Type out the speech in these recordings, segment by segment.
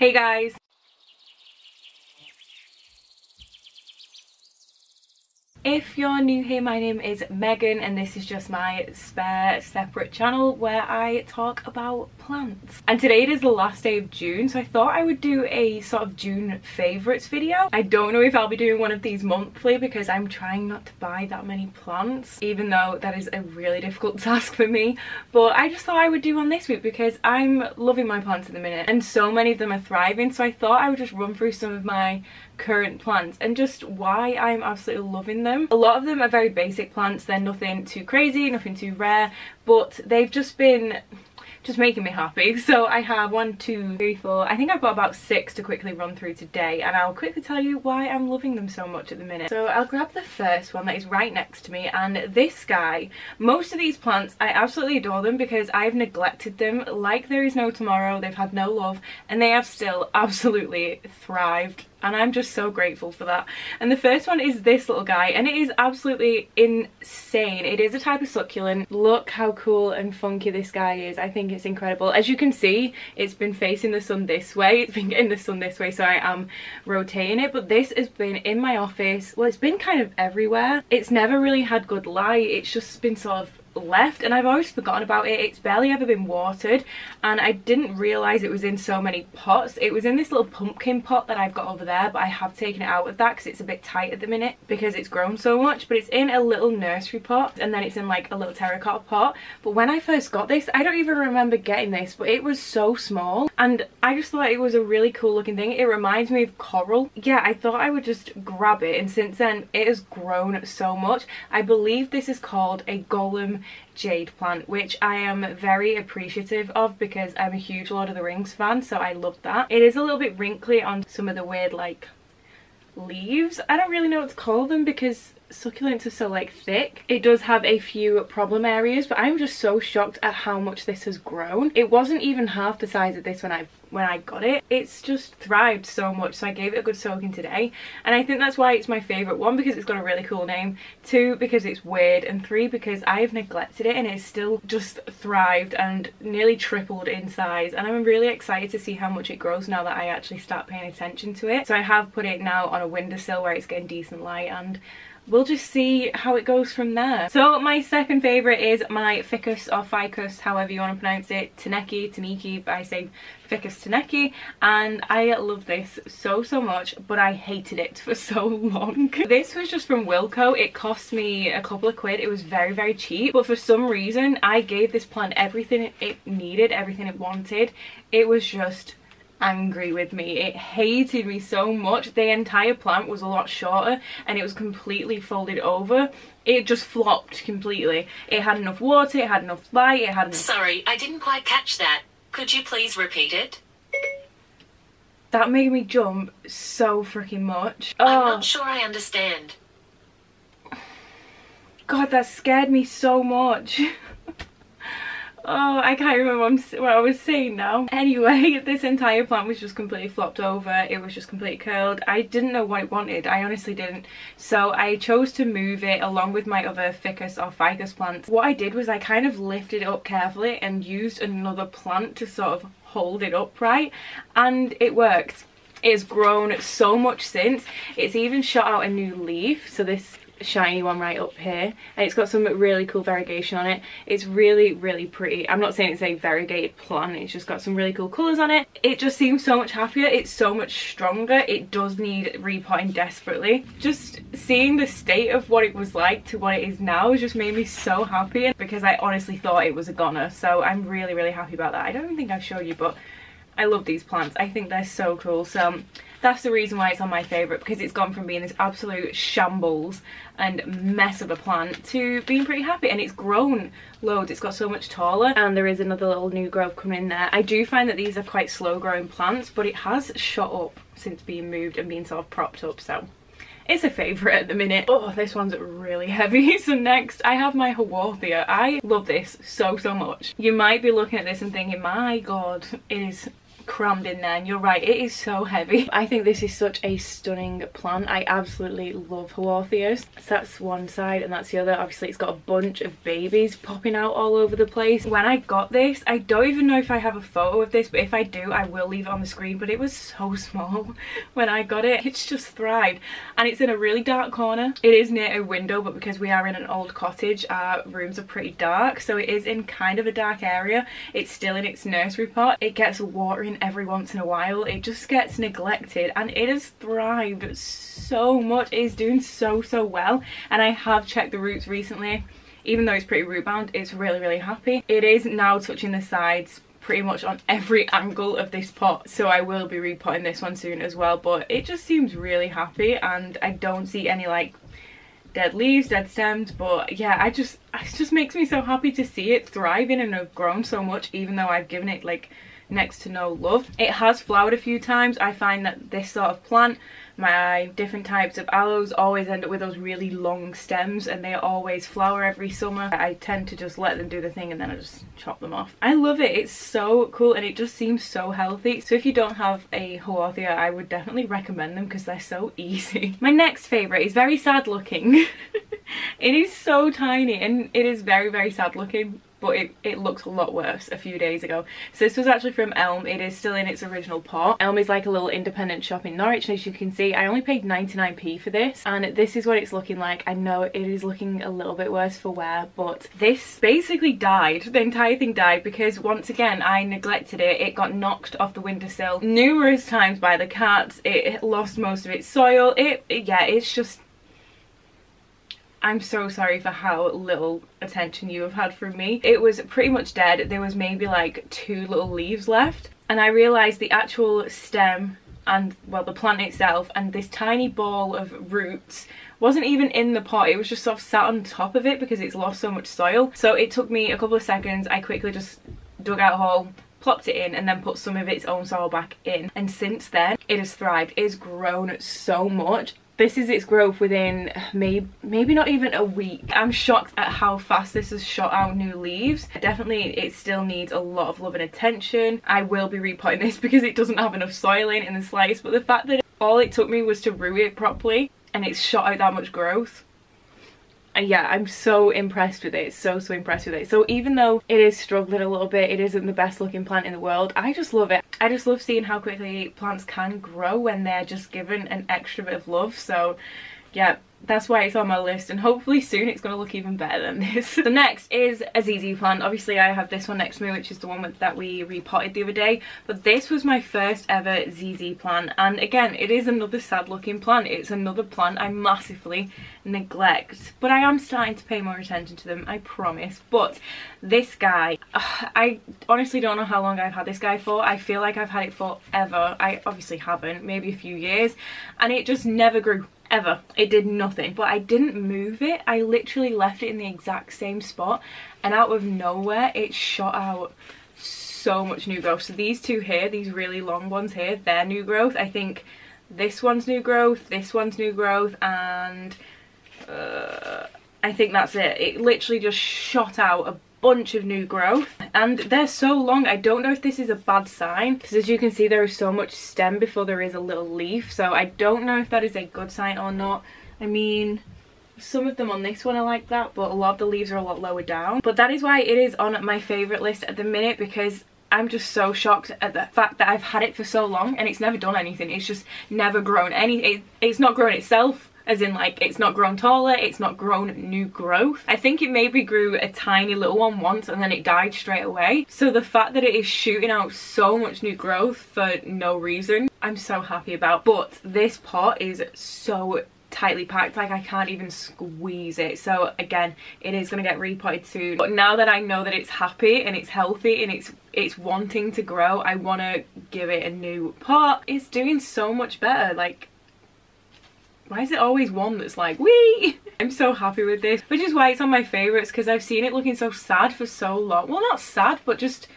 Hey guys! If you're new here, my name is Megan and this is just my spare separate channel where I talk about plants. And today it is the last day of June, so I thought I would do a sort of June favourites video. I don't know if I'll be doing one of these monthly because I'm trying not to buy that many plants, even though that is a really difficult task for me. But I just thought I would do one this week because I'm loving my plants at the minute and so many of them are thriving, so I thought I would just run through some of my current plants and just why I'm absolutely loving them. A lot of them are very basic plants, they're nothing too crazy, nothing too rare, but they've just been making me happy. So I have 1, 2, 3, 4, I think I've got about 6 to quickly run through today, and I'll quickly tell you why I'm loving them so much at the minute. So I'll grab the first one that is right next to me, and this guy, most of these plants I absolutely adore them because I've neglected them like there is no tomorrow. They've had no love and they have still absolutely thrived, and I'm just so grateful for that. And the first one is this little guy, and it is absolutely insane. It is a type of succulent. Look how cool and funky this guy is. I think it's incredible. As you can see, it's been facing the sun this way. It's been getting the sun this way, so I am rotating it. But this has been in my office. Well, it's been kind of everywhere. It's never really had good light. It's just been sort of left and I've always forgotten about it. It's barely ever been watered and I didn't realise it was in so many pots. It was in this little pumpkin pot that I've got over there, but I have taken it out of that because it's a bit tight at the minute because it's grown so much. But it's in a little nursery pot and then it's in like a little terracotta pot. But when I first got this, I don't even remember getting this, but it was so small and I just thought it was a really cool looking thing. It reminds me of coral. Yeah, I thought I would just grab it, and since then it has grown so much. I believe this is called a golem jade plant, which I am very appreciative of because I'm a huge Lord of the Rings fan, so I love that. It is a little bit wrinkly on some of the weird like leaves. I don't really know what to call them because succulents are so like thick. It does have a few problem areas, but I'm just so shocked at how much this has grown. It wasn't even half the size of this when I got it. It's just thrived so much, so I gave it a good soaking today, and I think that's why it's my favourite. 1, because it's got a really cool name, 2, because it's weird, and 3, because I've neglected it and it's still just thrived and nearly tripled in size, and I'm really excited to see how much it grows now that I actually start paying attention to it. So I have put it now on a windowsill where it's getting decent light, and we'll just see how it goes from there. So my second favourite is my ficus or ficus, however you want to pronounce it, Taneki, but I say ficus Taneki, and I love this so much, but I hated it for so long. This was just from Wilko. It cost me a couple of quid. It was very cheap, but for some reason I gave this plant everything it needed, everything it wanted. It was just angry with me. It hated me so much. The entire plant was a lot shorter and it was completely folded over. It just flopped completely. It had enough water, it had enough light, it had enough... Sorry, I didn't quite catch that. Could you please repeat it? That made me jump so freaking much. I'm not sure I understand. God, that scared me so much. Oh, I can't remember what I was saying now. Anyway, this entire plant was just completely flopped over. It was just completely curled. I didn't know what it wanted. I honestly didn't. So I chose to move it along with my other ficus or ficus plants. What I did was I kind of lifted it up carefully and used another plant to sort of hold it upright, and it worked. It's grown so much since. It's even shot out a new leaf. So this shiny one right up here, and it's got some really cool variegation on it. It's really pretty. I'm not saying it's a variegated plant, it's just got some really cool colours on it. It just seems so much happier. It's so much stronger. It does need repotting desperately. Just seeing the state of what it was like to what it is now just made me so happy, because I honestly thought it was a goner. So I'm really happy about that. I don't think I've showed you, but I love these plants. I think they're so cool. So that's the reason why it's on my favourite, because it's gone from being this absolute shambles and mess of a plant to being pretty happy, and it's grown loads. It's got so much taller, and there is another little new growth coming in there. I do find that these are quite slow growing plants, but it has shot up since being moved and being sort of propped up, so it's a favourite at the minute. Oh, this one's really heavy. So next I have my Haworthia. I love this so much. You might be looking at this and thinking, my god, it is crammed in there, and you're right, it is so heavy. I think this is such a stunning plant. I absolutely love Haworthias. So that's one side and that's the other. Obviously it's got a bunch of babies popping out all over the place. When I got this, I don't even know if I have a photo of this, but if I do I will leave it on the screen, but it was so small when I got it. It's just thrived, and it's in a really dark corner. It is near a window, but because we are in an old cottage, our rooms are pretty dark, so it is in kind of a dark area. It's still in its nursery pot. It gets watering every once in a while. It just gets neglected, and it has thrived so much. It is doing so well, and I have checked the roots recently. Even though it's pretty root bound, it's really happy. It is now touching the sides pretty much on every angle of this pot, so I will be repotting this one soon as well, but it just seems really happy, and I don't see any like dead leaves, dead stems. But yeah, it just makes me so happy to see it thriving and have grown so much, even though I've given it like next to no love. It has flowered a few times. I find that this sort of plant, my different types of aloes, always end up with those really long stems, and they always flower every summer. I tend to just let them do the thing and then I just chop them off. I love it. It's so cool, and it just seems so healthy. So if you don't have a Haworthia, I would definitely recommend them because they're so easy. My next favourite is very sad looking. It is so tiny and it is very sad looking, but it looked a lot worse a few days ago. So this was actually from Elm. It is still in its original pot. Elm is like a little independent shop in Norwich, and as you can see, I only paid 99p for this, and this is what it's looking like. I know it is looking a little bit worse for wear, but this basically died. The entire thing died because once again I neglected it. It got knocked off the windowsill numerous times by the cats. It lost most of its soil. Yeah, it's just, I'm so sorry for how little attention you have had from me. It was pretty much dead. There was maybe like 2 little leaves left, and I realised the actual stem and, well, the plant itself and this tiny ball of roots wasn't even in the pot. It was just sort of sat on top of it because it's lost so much soil. So it took me a couple of seconds. I quickly just dug out a hole, plopped it in, and then put some of its own soil back in, and since then it has thrived. It has grown so much. This is its growth within maybe not even a week. I'm shocked at how fast this has shot out new leaves. Definitely it still needs a lot of love and attention. I will be repotting this because it doesn't have enough soil in the slightest, but the fact that all it took me was to root it properly and it's shot out that much growth, and yeah, I'm so impressed with it. So impressed with it. So even though it is struggling a little bit, it isn't the best looking plant in the world, I just love it. I just love seeing how quickly plants can grow when they're just given an extra bit of love. So yeah, that's why it's on my list, and hopefully soon it's going to look even better than this. The next is a ZZ plant. Obviously I have this one next to me, which is the one that we repotted the other day, but this was my first ever ZZ plant, and again it is another sad looking plant. It's another plant I massively neglect, but I am starting to pay more attention to them, I promise. But this guy, I honestly don't know how long I've had this guy for. I feel like I've had it forever. I obviously haven't, maybe a few years, and it just never grew. Ever. It did nothing, but I didn't move it. I literally left it in the exact same spot, and out of nowhere it shot out so much new growth. So these two here, these really long ones here, they're new growth. I think this one's new growth, this one's new growth, and I think that's it. It literally just shot out a bunch of new growth, and they're so long. I don't know if this is a bad sign, because as you can see there is so much stem before there is a little leaf, so I don't know if that is a good sign or not. I mean, some of them on this one are like that, but a lot of the leaves are a lot lower down. But that is why it is on my favourite list at the minute, because I'm just so shocked at the fact that I've had it for so long and it's never done anything. It's just never grown any, it's not grown itself. As in, like, it's not grown taller, it's not grown new growth. I think it maybe grew a tiny little one once and then it died straight away. So the fact that it is shooting out so much new growth for no reason, I'm so happy about. But this pot is so tightly packed, like I can't even squeeze it. So again, it is going to get repotted soon. But now that I know that it's happy and it's healthy and it's wanting to grow, I want to give it a new pot. It's doing so much better. Like, why is it always one that's like, wee? I'm so happy with this, which is why it's on my favourites, because I've seen it looking so sad for so long. Well, not sad, but just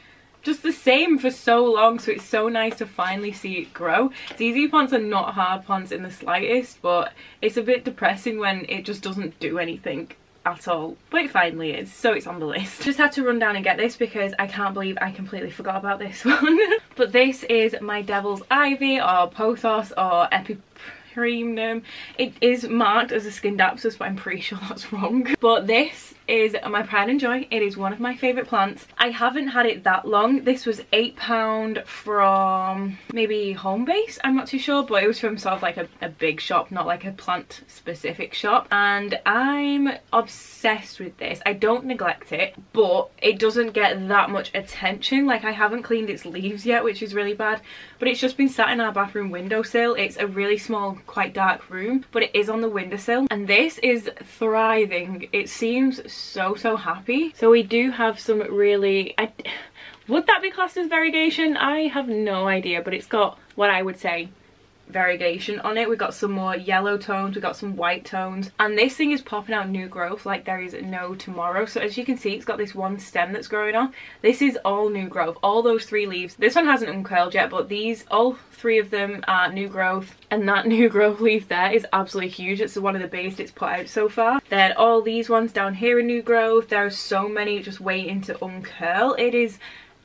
the same for so long, so it's so nice to finally see it grow. ZZ plants are not hard plants in the slightest, but it's a bit depressing when it just doesn't do anything. at all, but it finally is, so it's on the list. Just had to run down and get this because I can't believe I completely forgot about this one. But this is my Devil's Ivy or Pothos or Epipremnum. It is marked as a Scindapsus, but I'm pretty sure that's wrong. But this is my pride and joy. It is one of my favourite plants. I haven't had it that long. This was £8 from maybe Homebase, I'm not too sure, but it was from sort of like a big shop, not like a plant specific shop, and I'm obsessed with this. I don't neglect it, but it doesn't get that much attention. Like, I haven't cleaned its leaves yet, which is really bad, but it's just been sat in our bathroom windowsill. It's a really small, quite dark room, but it is on the windowsill, and this is thriving. It seems so happy. So we do have some really, would that be classed as variegation? I have no idea, but it's got what I would say variegation on it. We've got some more yellow tones, we've got some white tones, and this thing is popping out new growth like there is no tomorrow. So as you can see, it's got this one stem that's growing off. This is all new growth. All those 3 leaves, this one hasn't uncurled yet, but these, all 3 of them are new growth, and that new growth leaf there is absolutely huge. It's one of the biggest it's put out so far. Then all these ones down here are new growth. There are so many just waiting to uncurl. It is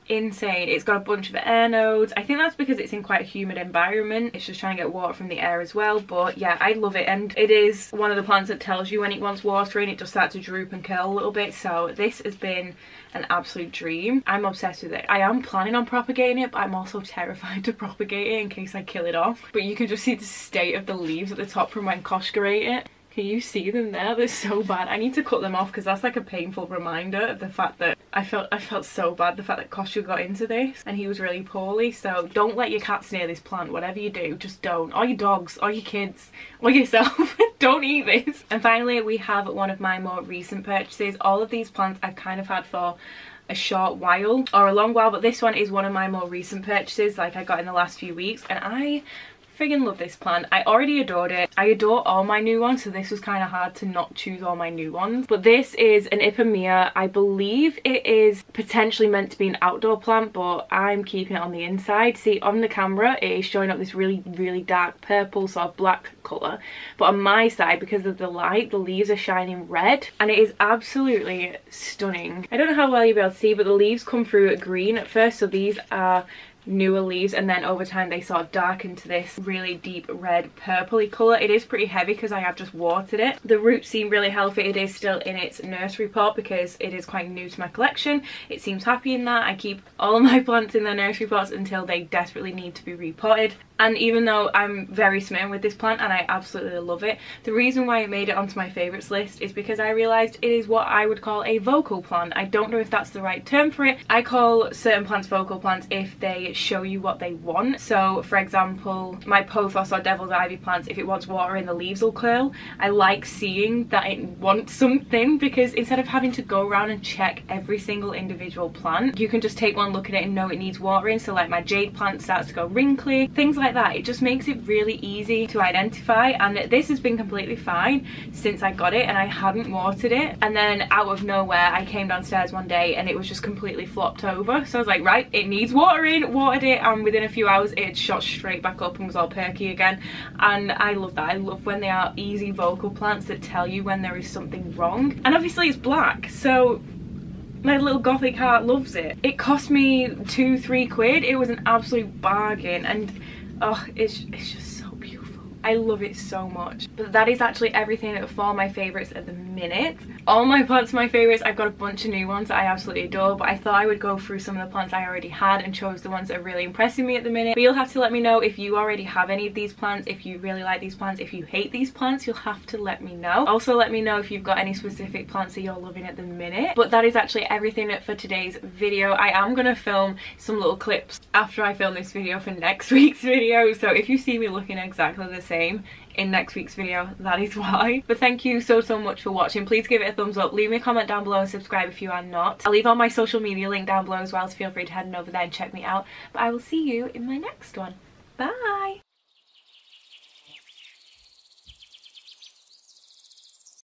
insane. It's got a bunch of air nodes. I think that's because it's in quite a humid environment. It's just trying to get water from the air as well. But yeah, I love it, and it is one of the plants that tells you when it wants watering. It does start to droop and curl a little bit, so this has been an absolute dream. I'm obsessed with it. I am planning on propagating it, but I'm also terrified to propagate it in case I kill it off. But you can just see the state of the leaves at the top from when Koshka ate it. Can you see them there? They're so bad. I need to cut them off because that's like a painful reminder of the fact that I felt so bad, the fact that Koshka got into this and he was really poorly. So don't let your cats near this plant. Whatever you do, just don't. Or your dogs, or your kids, or yourself. Don't eat this. And finally, we have one of my more recent purchases. All of these plants I've kind of had for a short while or a long while, but this one is one of my more recent purchases, like I got in the last few weeks, and I friggin' love this plant. I already adored it. I adore all my new ones, so this was kind of hard to not choose all my new ones. But this is an Ipomoea. I believe it is potentially meant to be an outdoor plant, but I'm keeping it on the inside. See, on the camera it is showing up this really dark purple sort of black colour, but on my side, because of the light, the leaves are shining red, and it is absolutely stunning. I don't know how well you'll be able to see, but the leaves come through green at first, so these are newer leaves, and then over time they sort of darken to this really deep red purpley colour. It is pretty heavy because I have just watered it. The roots seem really healthy. It is still in its nursery pot because it is quite new to my collection. It seems happy in that. I keep all of my plants in their nursery pots until they desperately need to be repotted. And even though I'm very smitten with this plant and I absolutely love it, the reason why it made it onto my favourites list is because I realised it is what I would call a vocal plant. I don't know if that's the right term for it. I call certain plants vocal plants if they show you what they want. So for example, my Pothos or Devil's Ivy plants, if it wants water in, the leaves will curl. I like seeing that it wants something, because instead of having to go around and check every single individual plant, you can just take one look at it and know it needs watering. So like my jade plant starts to go wrinkly, things like that. It just makes it really easy to identify, and this has been completely fine since I got it, and I hadn't watered it, and then out of nowhere I came downstairs one day and it was just completely flopped over. So I was like, right, it needs watering, watered it, and within a few hours it shot straight back up and was all perky again. And I love that. I love when they are easy vocal plants that tell you when there is something wrong. And obviously it's black, so my little gothic heart loves it. It cost me £2-3 It was an absolute bargain, and oh, it's just so beautiful. I love it so much. But that is actually everything for my favourites at the minute. All my plants are my favourites. I've got a bunch of new ones that I absolutely adore, but I thought I would go through some of the plants I already had and chose the ones that are really impressing me at the minute. But you'll have to let me know if you already have any of these plants, if you really like these plants. If you hate these plants, you'll have to let me know. Also let me know if you've got any specific plants that you're loving at the minute. But that is actually everything for today's video. I am going to film some little clips after I film this video for next week's video, so if you see me looking exactly the same in next week's video, that is why. But thank you so much for watching. Please give it a thumbs up, leave me a comment down below, and subscribe if you are not. I'll leave all my social media link down below as well, so feel free to head on over there and check me out. But I will see you in my next one. Bye!